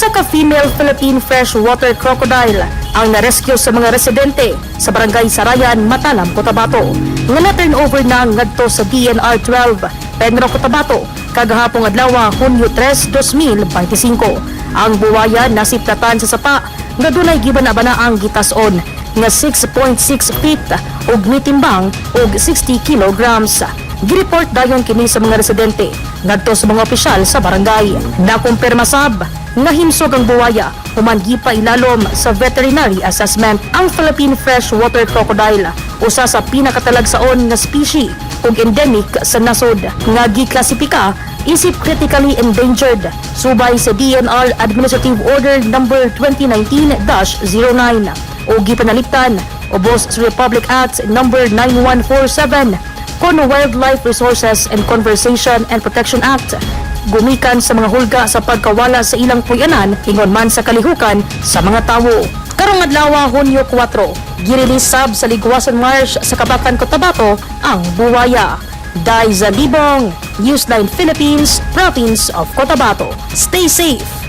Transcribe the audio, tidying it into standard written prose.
Usa ka female Philippine freshwater crocodile ang narescue sa mga residente sa barangay Sarayan, Matalam, Cotabato. Nga na-turn over na ngadto sa DNR 12, Penro, Cotabato, kagahapong adlaw Hunyo 3, 2025. Ang buwaya nasiplatan sa sapa nga dunay giban-abana ang gitason nga 6.6 feet ug mitimbang og 60 kilograms. Gireport dayon kini sa mga residente ngadto sa mga opisyal sa barangay. Nakumpirma sab nga himsog ang buwaya human gipa ilalom sa veterinary assessment. Ang Philippine freshwater crocodile usa sa pinakatalagsaon nga species ug endemic sa nasod nga giklasipika isip critically endangered subay sa DNR Administrative Order number 2019-09 o gipanaliptan ubos sa Republic Act number 9147 kon Wildlife Resources and Conservation and Protection Act. Gumikan sa mga hulga sa pagkawala sa ilang puyanan ingon man sa kalihukan sa mga tawo. Karong adlaw Hunyo 4, girilis sab sa Ligwasan Marsh sa Kabakan, Cotabato ang buwaya. Dai Zalibong, Newsline Philippines, Province of Cotabato. Stay safe!